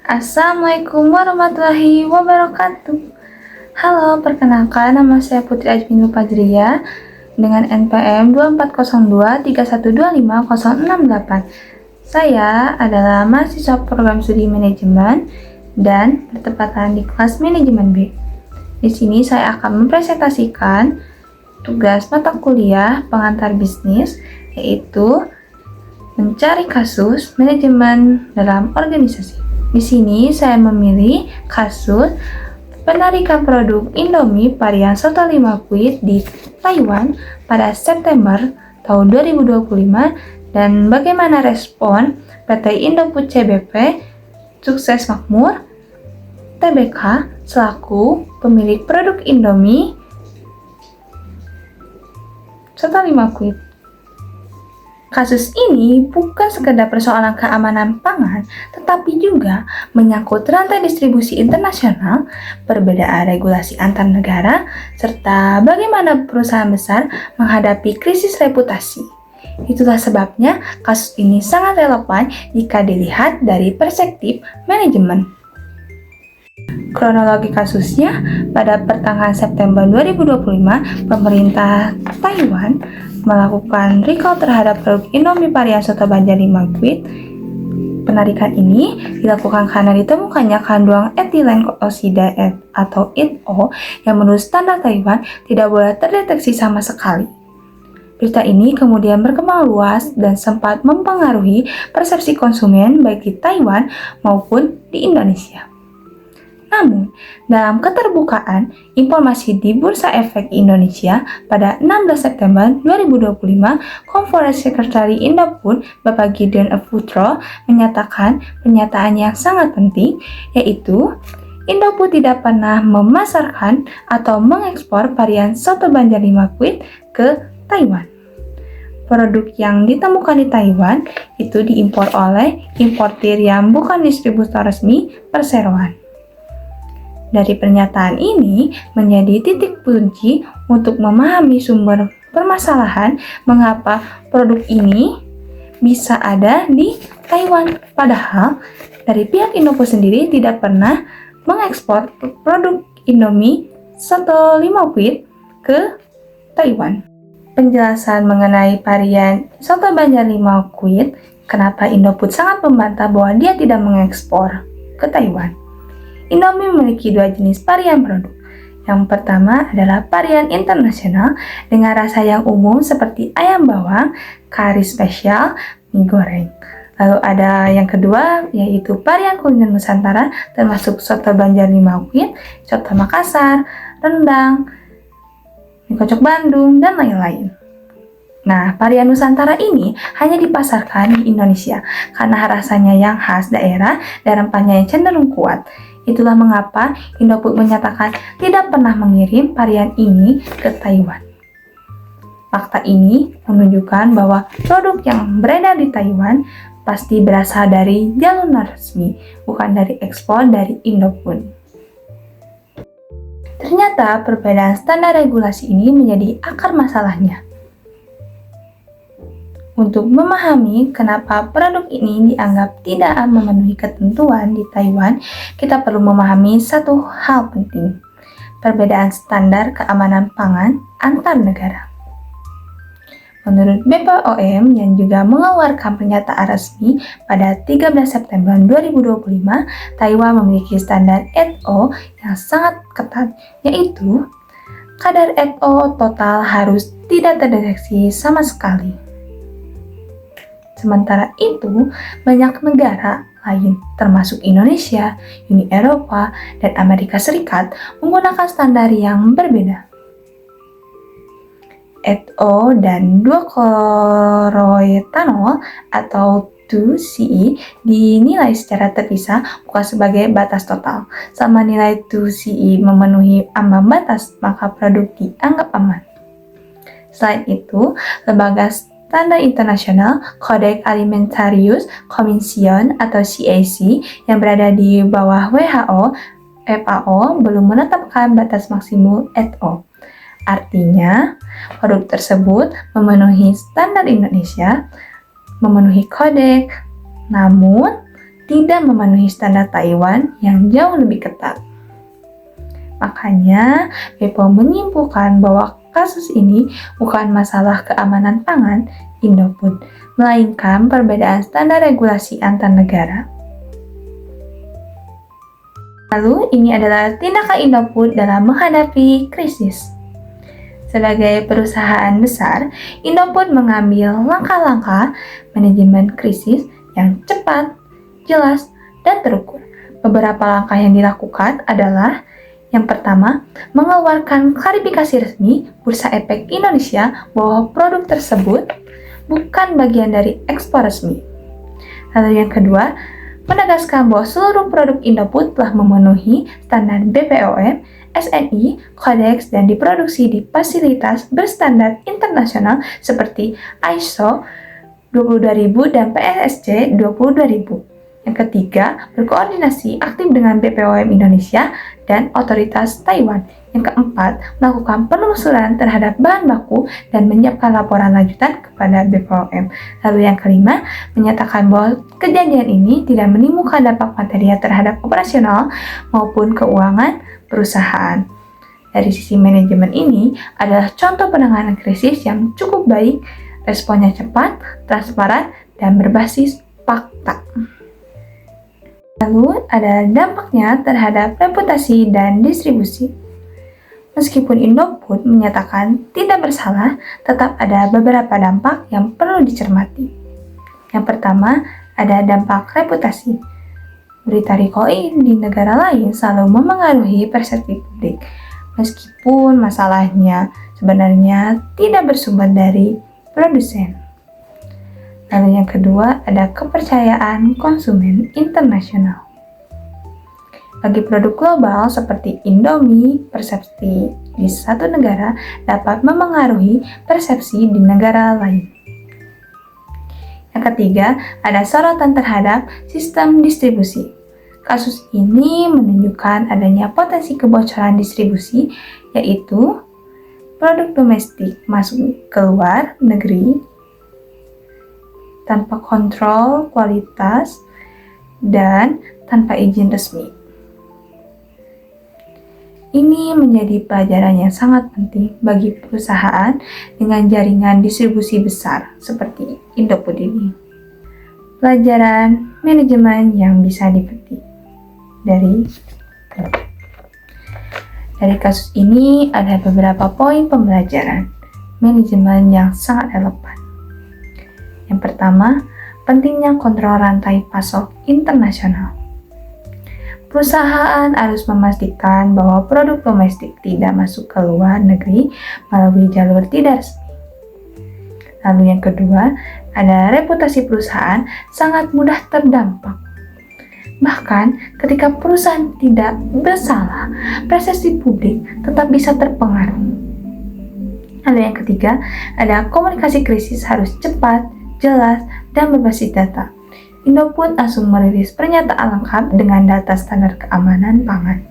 Assalamualaikum warahmatullahi wabarakatuh. Halo, perkenalkan nama saya Putri Ajmin Fajriya dengan NPM 240231250068. Saya adalah mahasiswa program studi manajemen dan bertepatan di kelas manajemen B. Di sini saya akan mempresentasikan tugas mata kuliah pengantar bisnis, yaitu mencari kasus manajemen dalam organisasi. Di sini saya memilih kasus penarikan produk Indomie varian soto 5 kuit di Taiwan pada September tahun 2025 dan bagaimana respon PT Indofood CBP Sukses Makmur Tbk selaku pemilik produk Indomie soto 5 kuit. Kasus ini bukan sekedar persoalan keamanan pangan, tetapi juga menyangkut rantai distribusi internasional, perbedaan regulasi antar negara, serta bagaimana perusahaan besar menghadapi krisis reputasi. Itulah sebabnya kasus ini sangat relevan jika dilihat dari perspektif manajemen. Kronologi kasusnya, pada pertengahan September 2025, pemerintah Taiwan melakukan recall terhadap produk Indomie varian soto Banjar 5 kuit. Penarikan ini dilakukan karena ditemukannya kandungan etilen oksida atau ETO yang menurut standar Taiwan tidak boleh terdeteksi sama sekali. Berita ini kemudian berkembang luas dan sempat mempengaruhi persepsi konsumen baik di Taiwan maupun di Indonesia. Namun, dalam keterbukaan informasi di Bursa Efek Indonesia pada 16 September 2025, Corporate Secretary Indofood, Bapak Gideon Putro, menyatakan pernyataan yang sangat penting, yaitu Indofood tidak pernah memasarkan atau mengekspor varian soto Banjar 5 kuit ke Taiwan. Produk yang ditemukan di Taiwan itu diimpor oleh importir yang bukan distributor resmi perseroan. Dari pernyataan ini menjadi titik kunci untuk memahami sumber permasalahan mengapa produk ini bisa ada di Taiwan. Padahal dari pihak Indofood sendiri tidak pernah mengekspor produk Indomie soto 5 kuit ke Taiwan. Penjelasan mengenai varian soto Banjar 5 kuit, kenapa Indofood sangat membantah bahwa dia tidak mengekspor ke Taiwan. Indomie memiliki dua jenis varian produk. Yang pertama adalah varian internasional dengan rasa yang umum seperti ayam bawang, kari spesial, mie goreng. Lalu ada yang kedua yaitu varian kuliner Nusantara termasuk soto Banjar 5 kuit, soto Makassar, rendang, mie kocok Bandung, dan lain-lain. Nah, varian Nusantara ini hanya dipasarkan di Indonesia karena rasanya yang khas daerah dan rempahnya yang cenderung kuat. Itulah mengapa Indofood menyatakan tidak pernah mengirim varian ini ke Taiwan. Fakta ini menunjukkan bahwa produk yang beredar di Taiwan pasti berasal dari jalur resmi, bukan dari ekspor dari Indofood. Ternyata perbedaan standar regulasi ini menjadi akar masalahnya. Untuk memahami kenapa produk ini dianggap tidak memenuhi ketentuan di Taiwan, kita perlu memahami satu hal penting, perbedaan standar keamanan pangan antar negara. Menurut BPOM yang juga mengeluarkan pernyataan resmi pada 13 September 2025, Taiwan memiliki standar ETO yang sangat ketat, yaitu kadar ETO total harus tidak terdeteksi sama sekali. Sementara itu, banyak negara lain termasuk Indonesia, Uni Eropa, dan Amerika Serikat menggunakan standar yang berbeda. ETO dan 2-chloroethanol atau 2-CE dinilai secara terpisah bukan sebagai batas total. Selama nilai 2-CE memenuhi ambang batas, maka produk dianggap aman. Selain itu, lembaga standar internasional Codex Alimentarius Commission atau CAC yang berada di bawah WHO, FAO belum menetapkan batas maksimum ETO. Artinya, produk tersebut memenuhi standar Indonesia, memenuhi kodek, namun tidak memenuhi standar Taiwan yang jauh lebih ketat. Makanya, BPOM menyimpulkan bahwa kasus ini bukan masalah keamanan pangan Indofood, melainkan perbedaan standar regulasi antar negara. Lalu, ini adalah tindakan Indofood dalam menghadapi krisis. Sebagai perusahaan besar, Indofood mengambil langkah-langkah manajemen krisis yang cepat, jelas, dan terukur. Beberapa langkah yang dilakukan adalah: yang pertama, mengeluarkan klarifikasi resmi Bursa Efek Indonesia bahwa produk tersebut bukan bagian dari ekspor resmi. Lalu yang kedua, menegaskan bahwa seluruh produk Indofood telah memenuhi standar BPOM, SNI, Codex, dan diproduksi di fasilitas berstandar internasional seperti ISO 22000 dan PSSC 22000. Yang ketiga, berkoordinasi aktif dengan BPOM Indonesia dan otoritas Taiwan. Yang keempat, melakukan penelusuran terhadap bahan baku dan menyiapkan laporan lanjutan kepada BPOM. Lalu yang kelima, menyatakan bahwa kejadian ini tidak menimbulkan dampak material terhadap operasional maupun keuangan perusahaan. Dari sisi manajemen ini adalah contoh penanganan krisis yang cukup baik, responnya cepat, transparan, dan berbasis fakta. Lalu ada dampaknya terhadap reputasi dan distribusi. Meskipun Indofood menyatakan tidak bersalah, tetap ada beberapa dampak yang perlu dicermati. Yang pertama, ada dampak reputasi. Berita recall di negara lain selalu memengaruhi persepsi publik, meskipun masalahnya sebenarnya tidak bersumber dari produsen. Lalu yang kedua, ada kepercayaan konsumen internasional. Bagi produk global seperti Indomie, persepsi di satu negara dapat memengaruhi persepsi di negara lain. Yang ketiga, ada sorotan terhadap sistem distribusi. Kasus ini menunjukkan adanya potensi kebocoran distribusi, yaitu produk domestik masuk ke luar negeri tanpa kontrol kualitas dan tanpa izin resmi. Ini menjadi pelajaran yang sangat penting bagi perusahaan dengan jaringan distribusi besar seperti Indofood ini. Pelajaran manajemen yang bisa dipetik dari kasus ini ada beberapa poin pembelajaran manajemen yang sangat relevan. Yang pertama, pentingnya kontrol rantai pasok internasional. Perusahaan harus memastikan bahwa produk domestik tidak masuk ke luar negeri melalui jalur tidak resmi. Lalu yang kedua, ada reputasi perusahaan sangat mudah terdampak. Bahkan ketika perusahaan tidak bersalah, persepsi publik tetap bisa terpengaruh. Lalu yang ketiga, ada komunikasi krisis harus cepat, jelas, dan berbasis data. Indofood langsung merilis pernyataan lengkap dengan data standar keamanan pangan.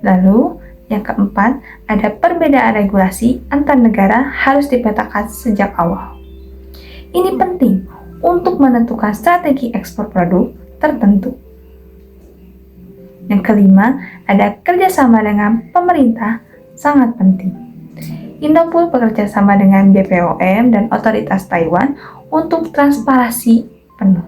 Lalu, yang keempat, ada perbedaan regulasi antar negara harus dipetakan sejak awal. Ini penting untuk menentukan strategi ekspor produk tertentu. Yang kelima, ada kerjasama dengan pemerintah sangat penting. Indofood bekerja sama dengan BPOM dan otoritas Taiwan untuk transparansi penuh.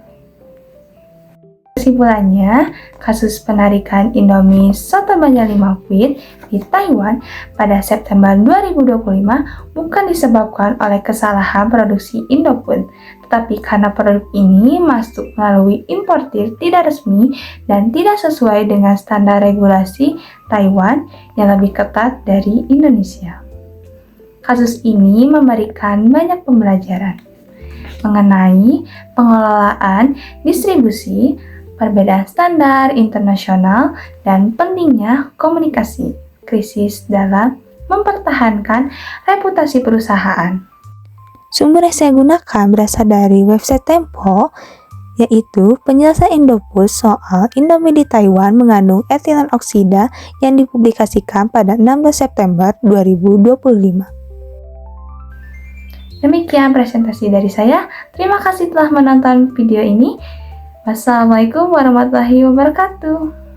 Kesimpulannya, kasus penarikan Indomie Soto Banjar 5 Quid di Taiwan pada September 2025 bukan disebabkan oleh kesalahan produksi Indofood, tetapi karena produk ini masuk melalui importir tidak resmi dan tidak sesuai dengan standar regulasi Taiwan yang lebih ketat dari Indonesia. Kasus ini memberikan banyak pembelajaran mengenai pengelolaan distribusi, perbedaan standar internasional, dan pentingnya komunikasi krisis dalam mempertahankan reputasi perusahaan. Sumber yang saya gunakan berasal dari website Tempo, yaitu penjelasan Indofood soal Indomie di Taiwan mengandung etilen oksida yang dipublikasikan pada 16 September 2025. Demikian presentasi dari saya. Terima kasih telah menonton video ini. Wassalamualaikum warahmatullahi wabarakatuh.